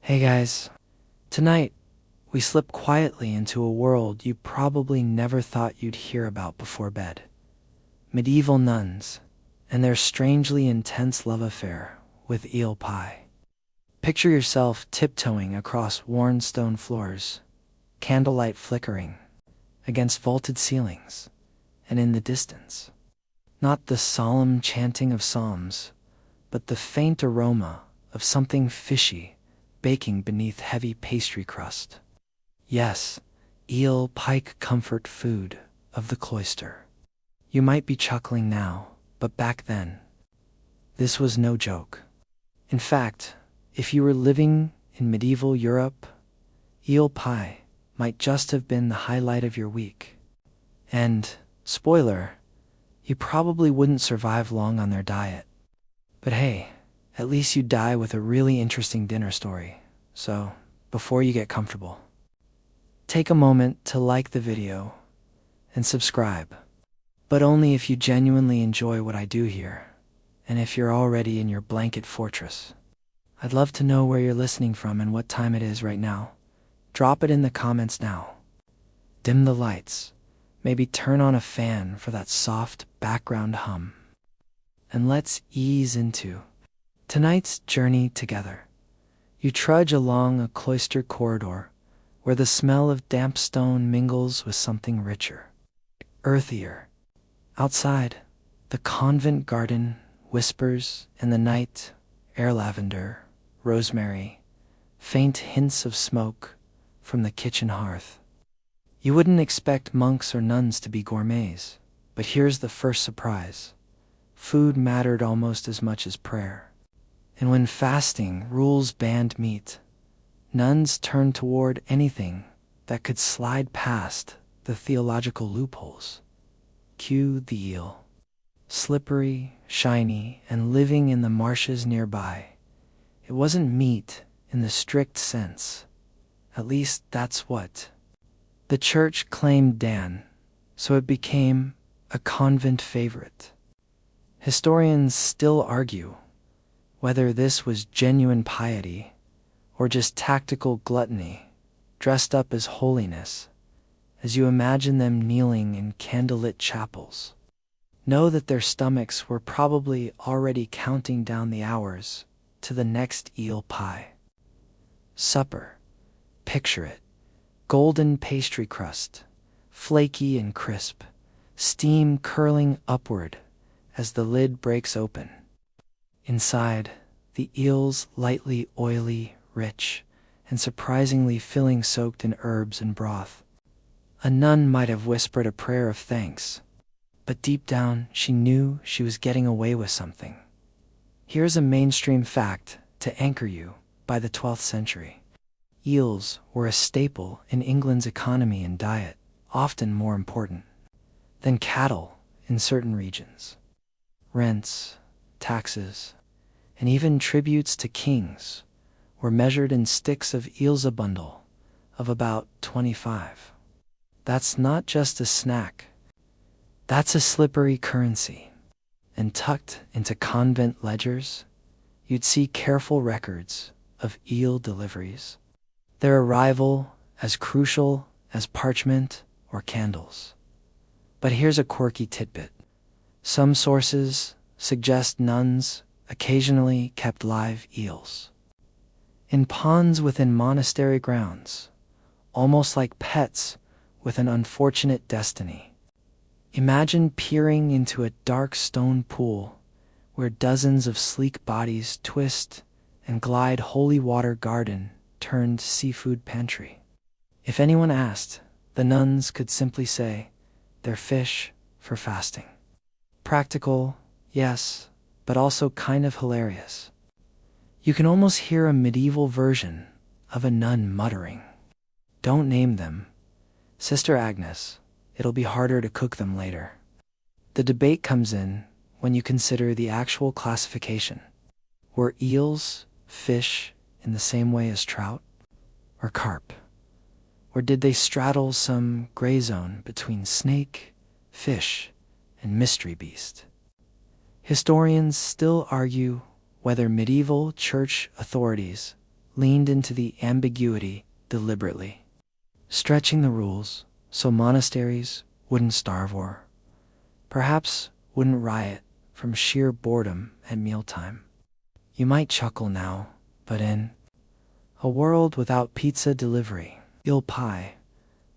Hey guys, tonight we slip quietly into a world you probably never thought you'd hear about before bed. Medieval nuns and their strangely intense love affair with eel pie. Picture yourself tiptoeing across worn stone floors, candlelight flickering against vaulted ceilings, and in the distance, not the solemn chanting of psalms, but the faint aroma of something fishy baking beneath heavy pastry crust. Yes, eel pike comfort food of the cloister. You might be chuckling now, but back then, this was no joke. In fact, if you were living in medieval Europe, eel pie might just have been the highlight of your week. And, spoiler, you probably wouldn't survive long on their diet. But hey, at least you die with a really interesting dinner story. So, before you get comfortable, take a moment to like the video and subscribe. But only if you genuinely enjoy what I do here, and if you're already in your blanket fortress. I'd love to know where you're listening from and what time it is right now. Drop it in the comments now. Dim the lights, maybe turn on a fan for that soft background hum. And let's ease into tonight's journey together. You trudge along a cloister corridor where the smell of damp stone mingles with something richer, earthier. Outside, the convent garden whispers in the night, air lavender, rosemary, faint hints of smoke from the kitchen hearth. You wouldn't expect monks or nuns to be gourmets, but here's the first surprise. Food mattered almost as much as prayer. And when fasting rules banned meat, nuns turned toward anything that could slide past the theological loopholes. Cue the eel. Slippery, shiny, and living in the marshes nearby. It wasn't meat in the strict sense. At least that's what the church claimed Dan, so it became a convent favorite. Historians still argue whether this was genuine piety or just tactical gluttony dressed up as holiness, as you imagine them kneeling in candlelit chapels. Know that their stomachs were probably already counting down the hours to the next eel pie. Supper. Picture it. Golden pastry crust, flaky and crisp, steam curling upward as the lid breaks open. Inside, the eels lightly oily, rich, and surprisingly filling, soaked in herbs and broth. A nun might have whispered a prayer of thanks, but deep down she knew she was getting away with something. Here's a mainstream fact to anchor you. By the 12th century, eels were a staple in England's economy and diet, often more important than cattle in certain regions. Rents, taxes, and even tributes to kings were measured in sticks of eels, a bundle of about 25. That's not just a snack. That's a slippery currency. And tucked into convent ledgers, you'd see careful records of eel deliveries, their arrival as crucial as parchment or candles. But here's a quirky tidbit. Some sources suggest nuns occasionally kept live eels in ponds within monastery grounds, almost like pets with an unfortunate destiny. Imagine peering into a dark stone pool where dozens of sleek bodies twist and glide, holy water garden turned seafood pantry. If anyone asked, the nuns could simply say, they're fish for fasting. Practical, yes, but also kind of hilarious. You can almost hear a medieval version of a nun muttering, "Don't name them, Sister Agnes. It'll be harder to cook them later." The debate comes in when you consider the actual classification. Were eels fish in the same way as trout or carp? Or did they straddle some gray zone between snake, fish, and mystery beast? Historians still argue whether medieval church authorities leaned into the ambiguity deliberately, stretching the rules so monasteries wouldn't starve or, perhaps, wouldn't riot from sheer boredom at mealtime. You might chuckle now, but in a world without pizza delivery, eel pie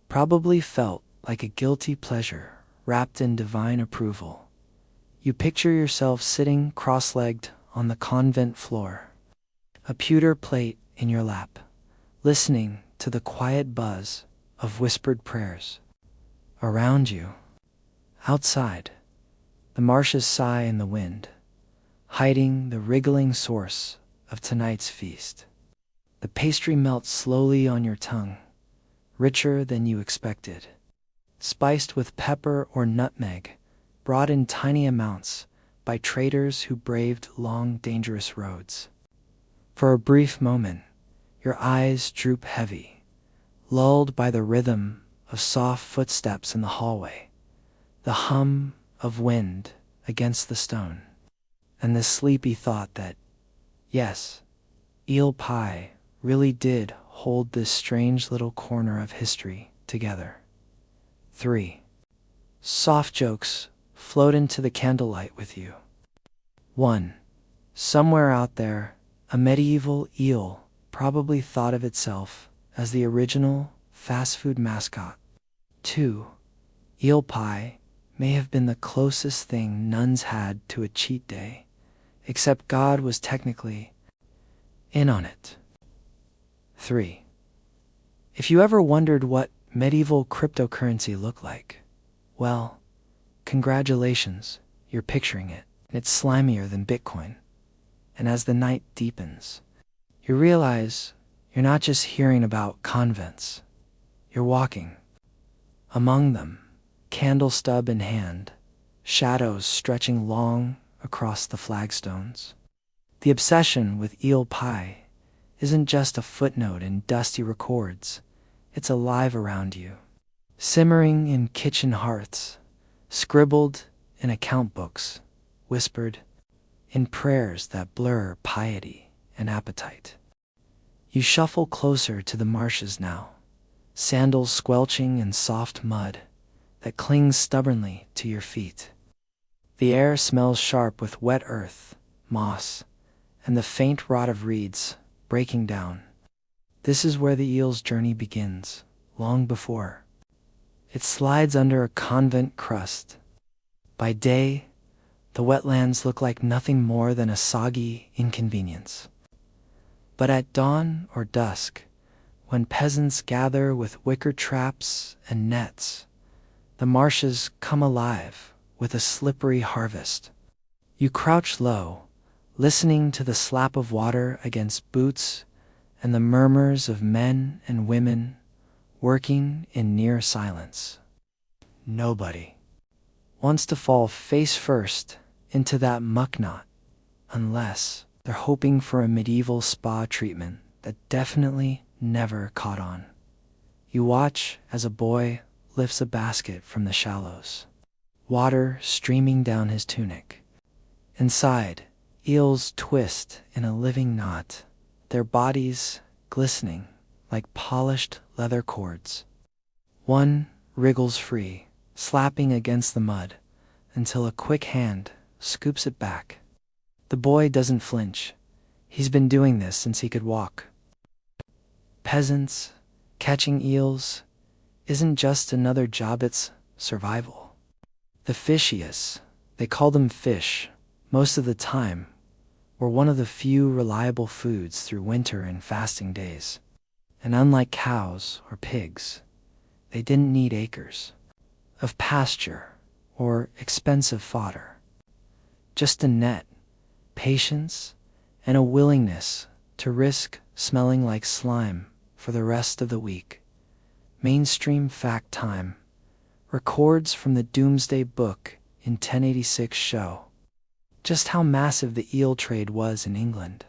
probably felt like a guilty pleasure wrapped in divine approval. You picture yourself sitting cross-legged on the convent floor, a pewter plate in your lap, listening to the quiet buzz of whispered prayers. Around you, outside, the marshes sigh in the wind, hiding the wriggling source of tonight's feast. The pastry melts slowly on your tongue, richer than you expected, spiced with pepper or nutmeg, brought in tiny amounts by traders who braved long, dangerous roads. For a brief moment, your eyes droop heavy, lulled by the rhythm of soft footsteps in the hallway, the hum of wind against the stone, and the sleepy thought that, yes, eel pie really did hold this strange little corner of history together. 3. Soft jokes float into the candlelight with you. 1. Somewhere out there, a medieval eel probably thought of itself as the original fast food mascot. 2. Eel pie may have been the closest thing nuns had to a cheat day, except God was technically in on it. 3. If you ever wondered what medieval cryptocurrency looked like, well, congratulations, you're picturing it. It's slimier than Bitcoin. And as the night deepens, you realize you're not just hearing about convents. You're walking among them, candle stub in hand, shadows stretching long across the flagstones. The obsession with eel pie isn't just a footnote in dusty records. It's alive around you, simmering in kitchen hearths, scribbled in account books, whispered in prayers that blur piety and appetite. You shuffle closer to the marshes now, sandals squelching in soft mud that clings stubbornly to your feet. The air smells sharp with wet earth, moss, and the faint rot of reeds breaking down. This is where the eel's journey begins, long before it slides under a convent crust. By day, the wetlands look like nothing more than a soggy inconvenience. But at dawn or dusk, when peasants gather with wicker traps and nets, the marshes come alive with a slippery harvest. You crouch low, listening to the slap of water against boots and the murmurs of men and women working in near silence. Nobody wants to fall face first into that muck knot, unless they're hoping for a medieval spa treatment that definitely never caught on. You watch as a boy lifts a basket from the shallows, water streaming down his tunic. Inside, eels twist in a living knot, their bodies glistening like polished leather cords. One wriggles free, slapping against the mud, until a quick hand scoops it back. The boy doesn't flinch. He's been doing this since he could walk. Peasants catching eels isn't just another job, it's survival. The fishiest, they call them fish, most of the time, were one of the few reliable foods through winter and fasting days. And unlike cows or pigs, they didn't need acres of pasture or expensive fodder. Just a net, patience, and a willingness to risk smelling like slime for the rest of the week. Mainstream Fact Time records from the Doomsday Book in 1086 show just how massive the eel trade was in England.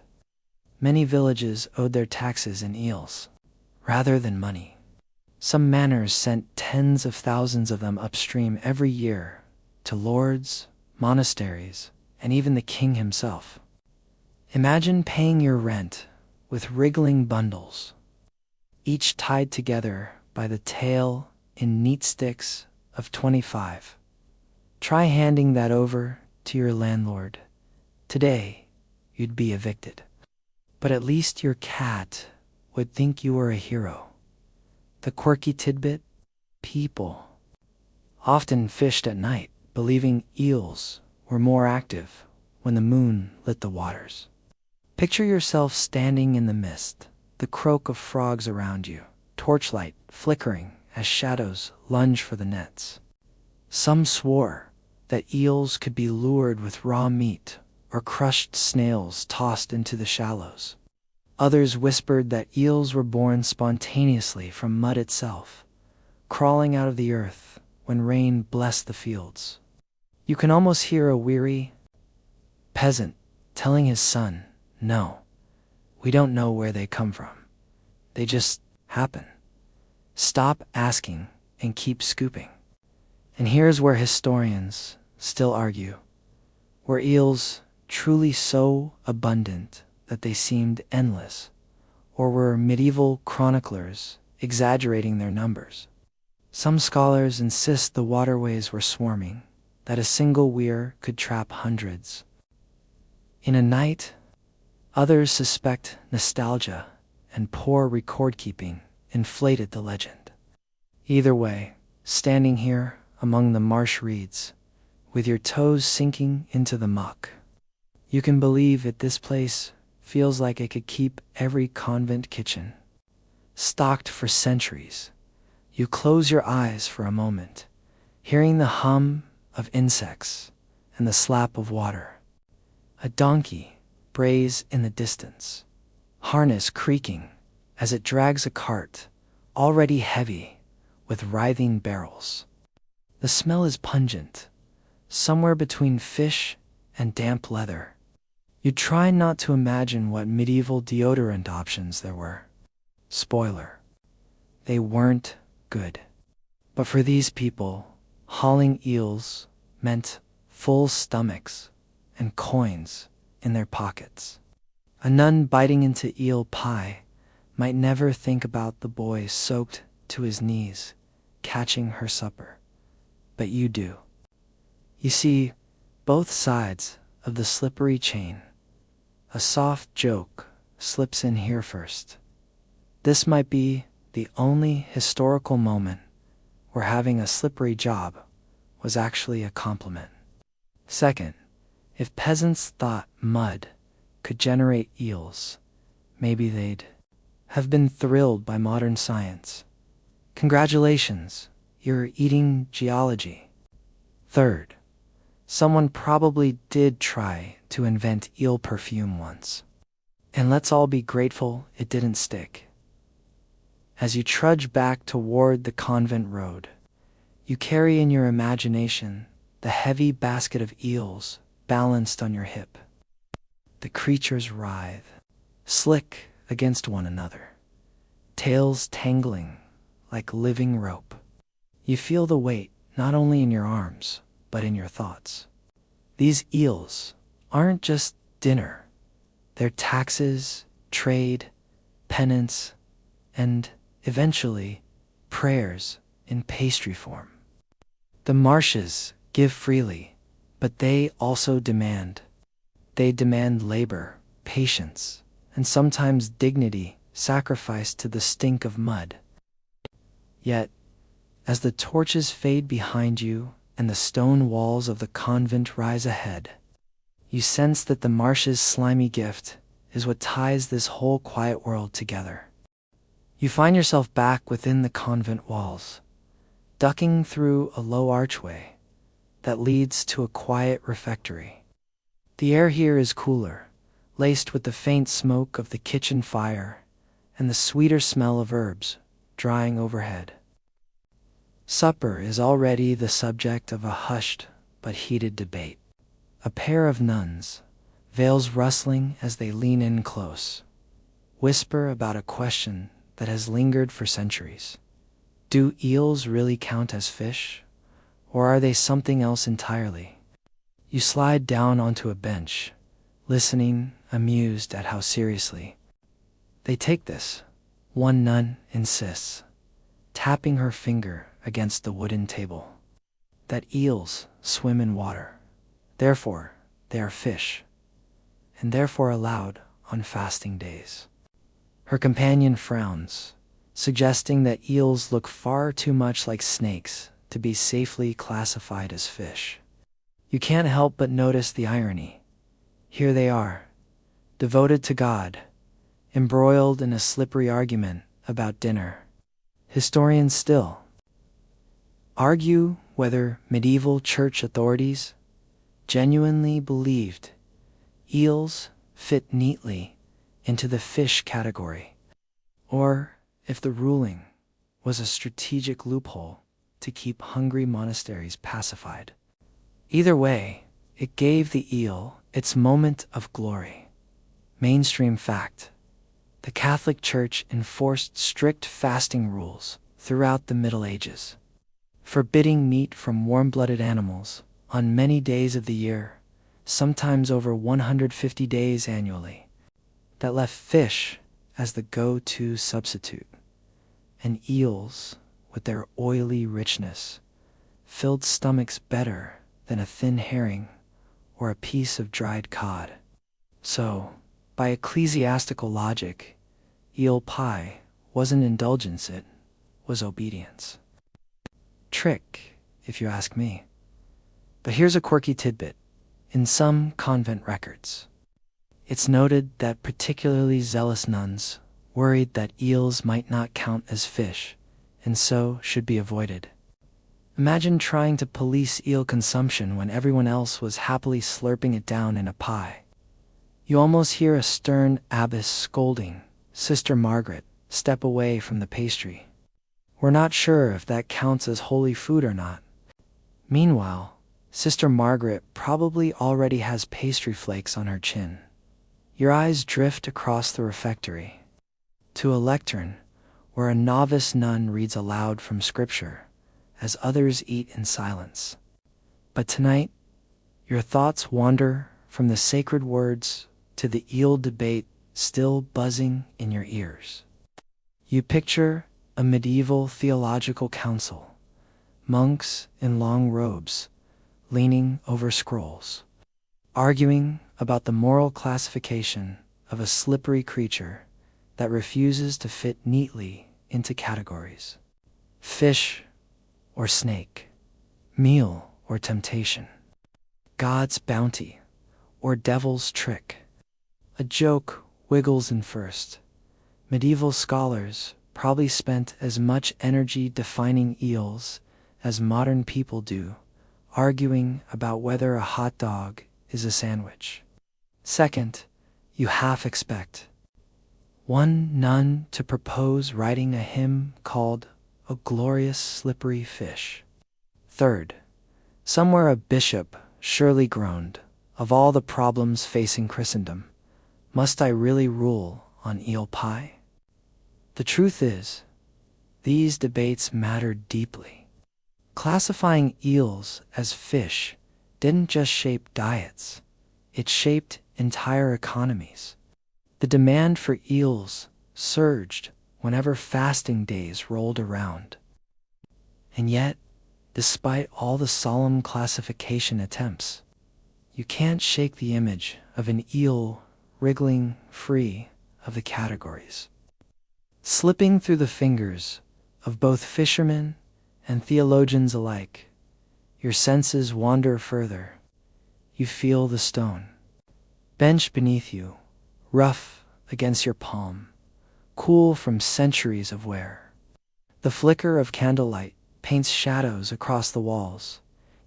Many villages owed their taxes in eels, rather than money. Some manors sent tens of thousands of them upstream every year to lords, monasteries, and even the king himself. Imagine paying your rent with wriggling bundles, each tied together by the tail in neat sticks of 25. Try handing that over to your landlord. Today, you'd be evicted. But at least your cat would think you were a hero. The quirky tidbit: people often fished at night, believing eels were more active when the moon lit the waters. Picture yourself standing in the mist, the croak of frogs around you, torchlight flickering as shadows lunge for the nets. Some swore that eels could be lured with raw meat or crushed snails tossed into the shallows. Others whispered that eels were born spontaneously from mud itself, crawling out of the earth when rain blessed the fields. You can almost hear a weary peasant telling his son, "No, we don't know where they come from. They just happen. Stop asking and keep scooping." And here's where historians still argue. Were eels truly so abundant that they seemed endless, or were medieval chroniclers exaggerating their numbers? Some scholars insist the waterways were swarming, that a single weir could trap hundreds in a night. Others suspect nostalgia and poor record-keeping inflated the legend. Either way, standing here among the marsh reeds, with your toes sinking into the muck, you can believe that this place feels like it could keep every convent kitchen stocked for centuries. You close your eyes for a moment, hearing the hum of insects and the slap of water. A donkey brays in the distance, harness creaking as it drags a cart already heavy with writhing barrels. The smell is pungent, somewhere between fish and damp leather. You try not to imagine what medieval deodorant options there were. Spoiler: they weren't good. But for these people, hauling eels meant full stomachs and coins in their pockets. A nun biting into eel pie might never think about the boy soaked to his knees catching her supper. But you do. You see both sides of the slippery chain. A soft joke slips in here first. This might be the only historical moment where having a slippery job was actually a compliment. Second, if peasants thought mud could generate eels, maybe they'd have been thrilled by modern science. Congratulations, you're eating geology. Third, someone probably did try to invent eel perfume once. And let's all be grateful it didn't stick. As you trudge back toward the convent road, you carry in your imagination the heavy basket of eels balanced on your hip. The creatures writhe, slick against one another, tails tangling like living rope. You feel the weight not only in your arms, but in your thoughts. These eels aren't just dinner. They're taxes, trade, penance, and eventually prayers in pastry form. The marshes give freely, but they also demand. They demand labor, patience, and sometimes dignity sacrificed to the stink of mud. Yet, as the torches fade behind you and the stone walls of the convent rise ahead, you sense that the marsh's slimy gift is what ties this whole quiet world together. You find yourself back within the convent walls, ducking through a low archway that leads to a quiet refectory. The air here is cooler, laced with the faint smoke of the kitchen fire and the sweeter smell of herbs drying overhead. Supper is already the subject of a hushed but heated debate. A pair of nuns, veils rustling as they lean in close, whisper about a question that has lingered for centuries. Do eels really count as fish, or are they something else entirely? You slide down onto a bench, listening, amused at how seriously They take this, one nun insists, tapping her finger against the wooden table, that eels swim in water. Therefore, they are fish, and therefore allowed on fasting days. Her companion frowns, suggesting that eels look far too much like snakes to be safely classified as fish. You can't help but notice the irony. Here they are, devoted to God, embroiled in a slippery argument about dinner. Historians still argue whether medieval church authorities genuinely believed eels fit neatly into the fish category, or if the ruling was a strategic loophole to keep hungry monasteries pacified. Either way, it gave the eel its moment of glory. Mainstream fact: the Catholic Church enforced strict fasting rules throughout the Middle Ages, forbidding meat from warm-blooded animals on many days of the year, sometimes over 150 days annually. That left fish as the go-to substitute, and eels, with their oily richness, filled stomachs better than a thin herring or a piece of dried cod. So, by ecclesiastical logic, eel pie wasn't indulgence, it was obedience. Trick, if you ask me. But here's a quirky tidbit. In some convent records, it's noted that particularly zealous nuns worried that eels might not count as fish, and so should be avoided. Imagine trying to police eel consumption when everyone else was happily slurping it down in a pie. You almost hear a stern abbess scolding Sister Margaret step away from the pastry. We're not sure if that counts as holy food or not. Meanwhile, Sister Margaret probably already has pastry flakes on her chin. Your eyes drift across the refectory to a lectern where a novice nun reads aloud from scripture as others eat in silence. But tonight, your thoughts wander from the sacred words to the eel debate still buzzing in your ears. You picture a medieval theological council, monks in long robes, leaning over scrolls, arguing about the moral classification of a slippery creature that refuses to fit neatly into categories. Fish or snake, meal or temptation, God's bounty or devil's trick. A joke wiggles in first. Medieval scholars probably spent as much energy defining eels as modern people do, arguing about whether a hot dog is a sandwich. Second, you half expect one nun to propose writing a hymn called "A Glorious Slippery Fish." Third, somewhere a bishop surely groaned, of all the problems facing Christendom, must I really rule on eel pie? The truth is, these debates mattered deeply. Classifying eels as fish didn't just shape diets, it shaped entire economies. The demand for eels surged whenever fasting days rolled around. And yet, despite all the solemn classification attempts, you can't shake the image of an eel wriggling free of the categories, slipping through the fingers of both fishermen and theologians alike. Your senses wander further. You feel the stone bench beneath you, rough against your palm, cool from centuries of wear. The flicker of candlelight paints shadows across the walls,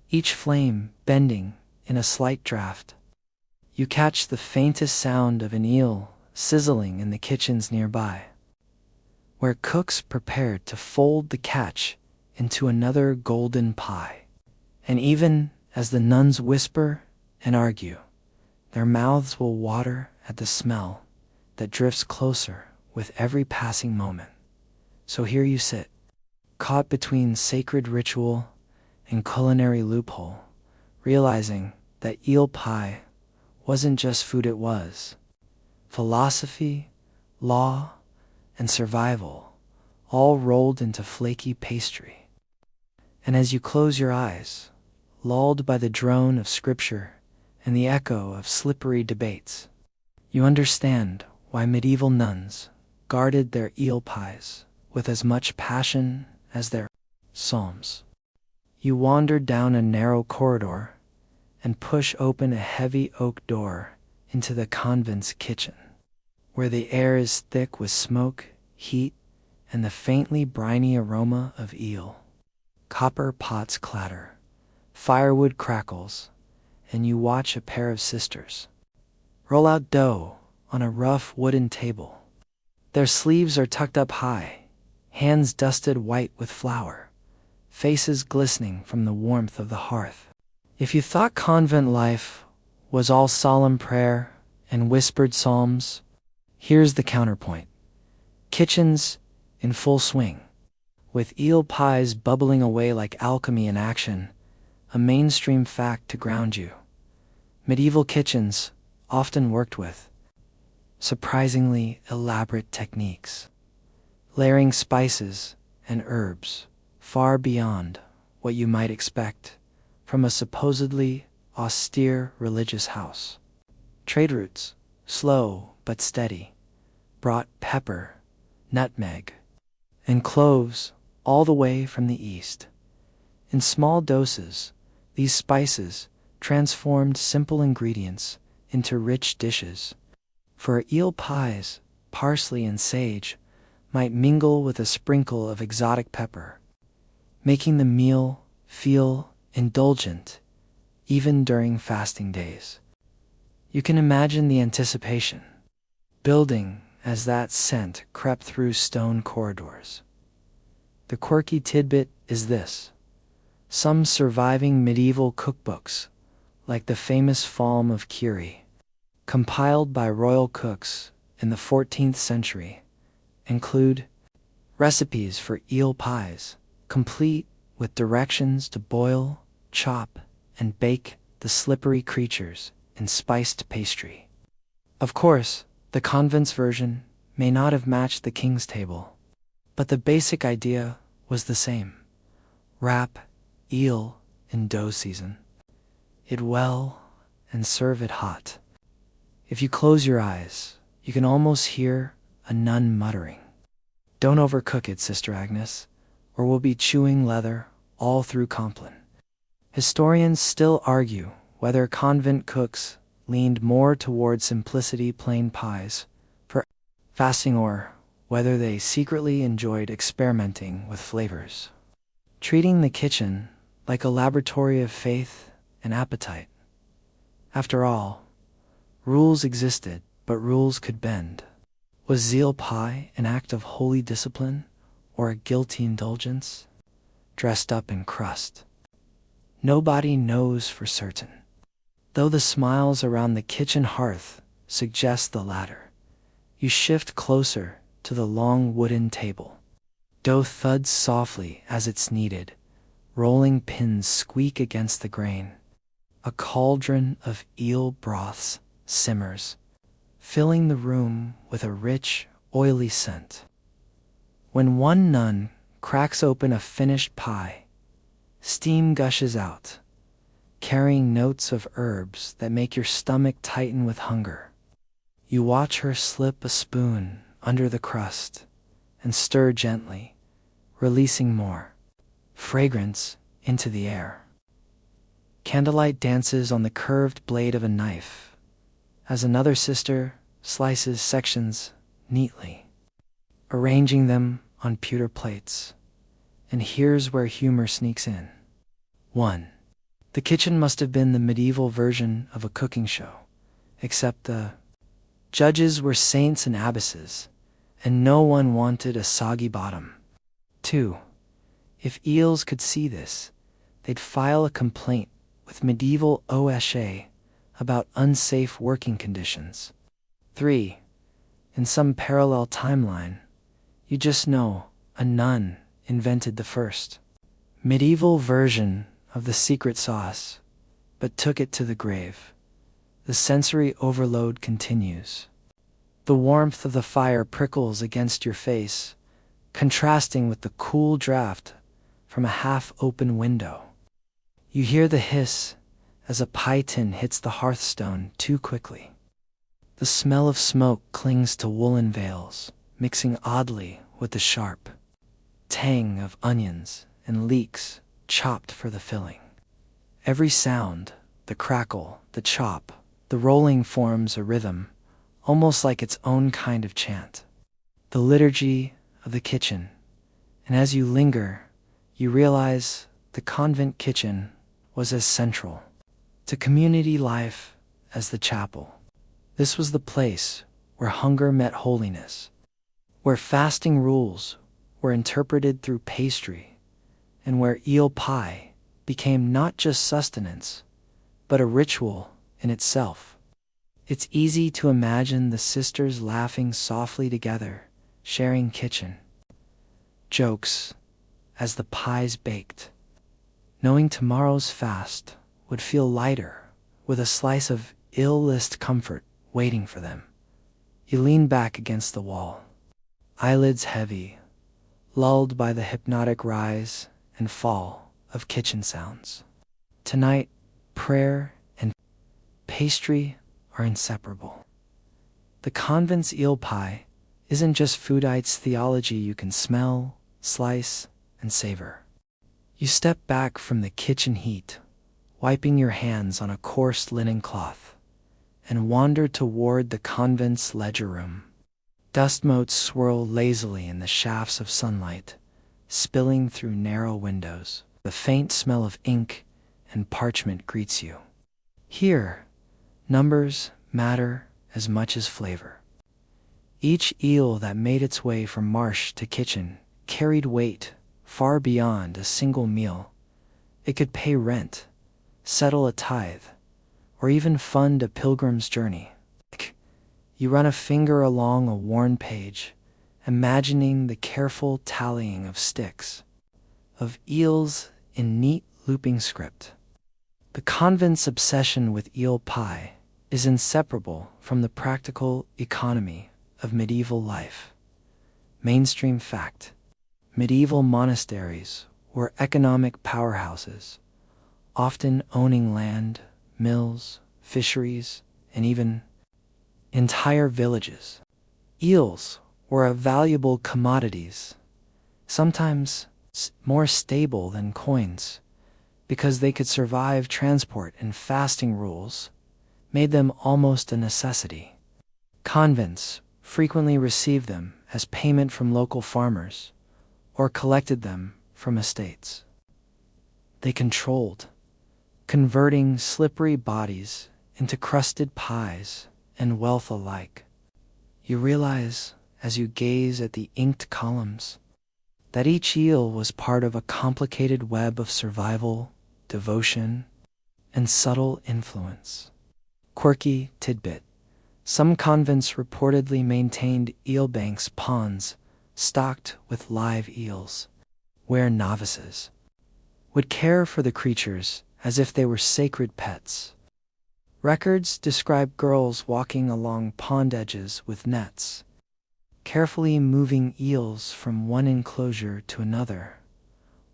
each flame bending in a slight draft. You catch the faintest sound of an eel sizzling in the kitchens nearby, where cooks prepared to fold the catch into another golden pie. And even as the nuns whisper and argue, their mouths will water at the smell that drifts closer with every passing moment. So here you sit, caught between sacred ritual and culinary loophole, realizing that eel pie wasn't just food, it was philosophy law, and survival, all rolled into flaky pastry. And as you close your eyes, lulled by the drone of scripture and the echo of slippery debates, you understand why medieval nuns guarded their eel pies with as much passion as their psalms. You wander down a narrow corridor and push open a heavy oak door into the convent's kitchen, where the air is thick with smoke, heat, and the faintly briny aroma of eel. Copper pots clatter, firewood crackles, and you watch a pair of sisters roll out dough on a rough wooden table. Their sleeves are tucked up high, hands dusted white with flour, faces glistening from the warmth of the hearth. If you thought convent life was all solemn prayer and whispered psalms, here's the counterpoint. Kitchens in full swing, with eel pies bubbling away like alchemy in action, a mainstream fact to ground you. Medieval kitchens often worked with surprisingly elaborate techniques, layering spices and herbs far beyond what you might expect from a supposedly austere religious house. Trade routes, slow but steady, brought pepper, nutmeg, and cloves all the way from the east. In small doses, these spices transformed simple ingredients into rich dishes. For eel pies, parsley and sage might mingle with a sprinkle of exotic pepper, making the meal feel indulgent even during fasting days. You can imagine the anticipation building as that scent crept through stone corridors. The quirky tidbit is this: some surviving medieval cookbooks, like the famous Psalm of Quirky, compiled by royal cooks in the 14th century, include recipes for eel pies, complete with directions to boil, chop, and bake the slippery creatures in spiced pastry. Of course, the convent's version may not have matched the king's table, but the basic idea was the same. Wrap eel in dough season it well and serve it hot. If you close your eyes, you can almost hear a nun muttering, "Don't overcook it, Sister Agnes, or we'll be chewing leather all through Compline." Historians still argue whether convent cooks leaned more toward simplicity plain pies for fasting or whether they secretly enjoyed experimenting with flavors, treating the kitchen like a laboratory of faith and appetite. After all, rules existed, but rules could bend. Was zeal pie an act of holy discipline or a guilty indulgence, dressed up in crust? Nobody knows for certain, though the smiles around the kitchen hearth suggest the latter. You shift closer to the long wooden table. Dough thuds softly as it's kneaded, rolling pins squeak against the grain. A cauldron of eel broths simmers, filling the room with a rich, oily scent. When one nun cracks open a finished pie, steam gushes out, carrying notes of herbs that make your stomach tighten with hunger. You watch her slip a spoon under the crust and stir gently, releasing more fragrance into the air. Candlelight dances on the curved blade of a knife as another sister slices sections neatly, arranging them on pewter plates. And here's where humor sneaks in. 1. The kitchen must have been the medieval version of a cooking show, except the judges were saints and abbesses, and no one wanted a soggy bottom. 2. If eels could see this, they'd file a complaint with medieval OSHA about unsafe working conditions. 3. In some parallel timeline, you just know a nun invented the first medieval version of the secret sauce, but took it to the grave. The sensory overload continues. The warmth of the fire prickles against your face, contrasting with the cool draft from a half-open window. You hear the hiss as a pie tin hits the hearthstone too quickly. The smell of smoke clings to woolen veils, mixing oddly with the sharp tang of onions and leeks chopped for the filling. Every sound, the crackle, the chop, the rolling forms a rhythm, almost like its own kind of chant. The liturgy of the kitchen, and as you linger, you realize the convent kitchen was as central to community life as the chapel. This was the place where hunger met holiness, where fasting rules were interpreted through pastry, and where eel pie became not just sustenance, but a ritual in itself. It's easy to imagine the sisters laughing softly together, sharing kitchen jokes as the pies baked, knowing tomorrow's fast would feel lighter with a slice of ill-list comfort waiting for them. You lean back against the wall, eyelids heavy, lulled by the hypnotic rise and fall of kitchen sounds. Tonight, prayer and pastry are inseparable. The convent's eel pie isn't just foodite's theology you can smell, slice, and savor. You step back from the kitchen heat, wiping your hands on a coarse linen cloth, and wander toward the convent's ledger room. Dust motes swirl lazily in the shafts of sunlight, spilling through narrow windows. The faint smell of ink and parchment greets you. Here, numbers matter as much as flavor. Each eel that made its way from marsh to kitchen carried weight far beyond a single meal. It could pay rent, settle a tithe, or even fund a pilgrim's journey. You run a finger along a worn page, imagining the careful tallying of sticks, of eels in neat looping script. The convent's obsession with eel pie is inseparable from the practical economy of medieval life. Mainstream fact: medieval monasteries were economic powerhouses, often owning land, mills, fisheries, and even entire villages. Eels were a valuable commodities, sometimes more stable than coins, because they could survive transport and fasting rules made them almost a necessity. Convents frequently received them as payment from local farmers or collected them from estates. They controlled, converting slippery bodies into crusted pies and wealth alike. You realize, as you gaze at the inked columns, that each eel was part of a complicated web of survival, devotion, and subtle influence. Quirky tidbit: some convents reportedly maintained eel banks ponds stocked with live eels, where novices would care for the creatures as if they were sacred pets. Records describe girls walking along pond edges with nets, carefully moving eels from one enclosure to another,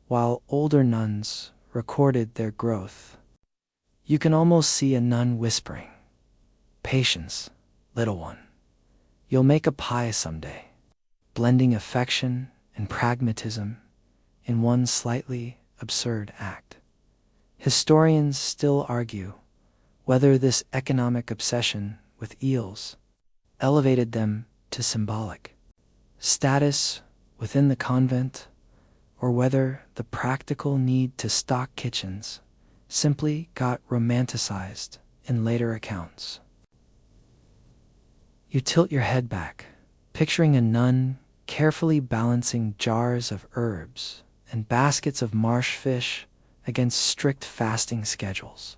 while older nuns recorded their growth. You can almost see a nun whispering, "Patience, little one. You'll make a pie someday," blending affection and pragmatism in one slightly absurd act. Historians still argue whether this economic obsession with eels elevated them to symbolic status within the convent, or whether the practical need to stock kitchens simply got romanticized in later accounts. You tilt your head back, picturing a nun carefully balancing jars of herbs and baskets of marsh fish against strict fasting schedules.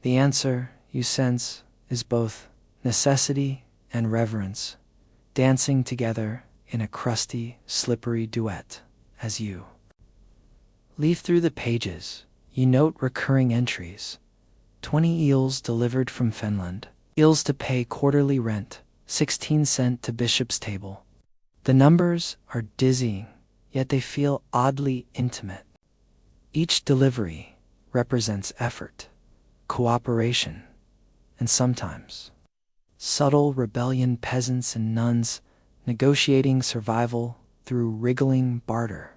The answer, you sense, is both necessity and reverence, dancing together in a crusty, slippery duet. As you leaf through the pages, you note recurring entries: 20 eels delivered from Finland, eels to pay quarterly rent, 16 cent to bishop's table. The numbers are dizzying, yet they feel oddly intimate. Each delivery represents effort, cooperation, and sometimes subtle rebellion. Peasants and nuns negotiating survival through wriggling barter.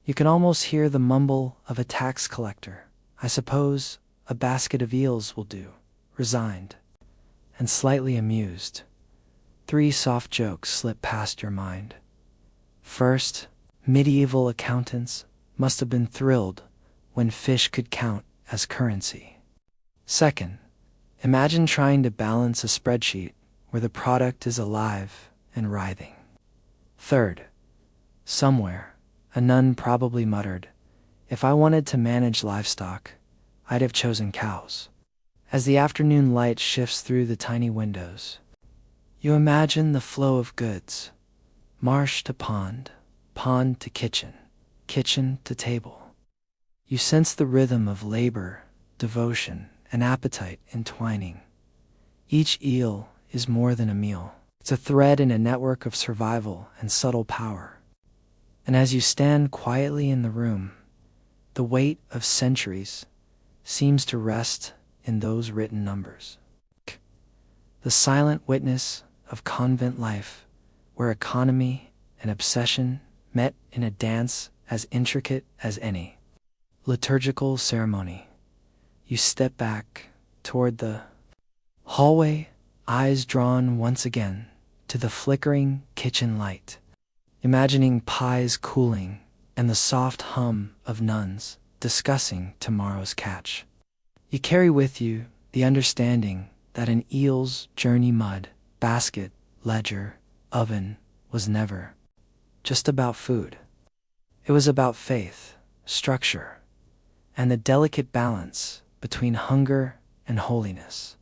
You can almost hear the mumble of a tax collector. I suppose a basket of eels will do, resigned and slightly amused. 3 soft jokes slip past your mind. First, medieval accountants must have been thrilled when fish could count as currency. Second, imagine trying to balance a spreadsheet where the product is alive and writhing. Third, somewhere, a nun probably muttered, "If I wanted to manage livestock, I'd have chosen cows." As the afternoon light shifts through the tiny windows, you imagine the flow of goods, marsh to pond, pond to kitchen, kitchen to table. You sense the rhythm of labor, devotion, and appetite entwining. Each eel is more than a meal. It's a thread in a network of survival and subtle power. And as you stand quietly in the room, the weight of centuries seems to rest in those written numbers. The silent witness of convent life, where economy and obsession met in a dance as intricate as any liturgical ceremony. You step back toward the hallway, eyes drawn once again to the flickering kitchen light, imagining pies cooling and the soft hum of nuns discussing tomorrow's catch. You carry with you the understanding that an eel's journey mud, basket, ledger, oven was never just about food. It was about faith, structure, and the delicate balance between hunger and holiness.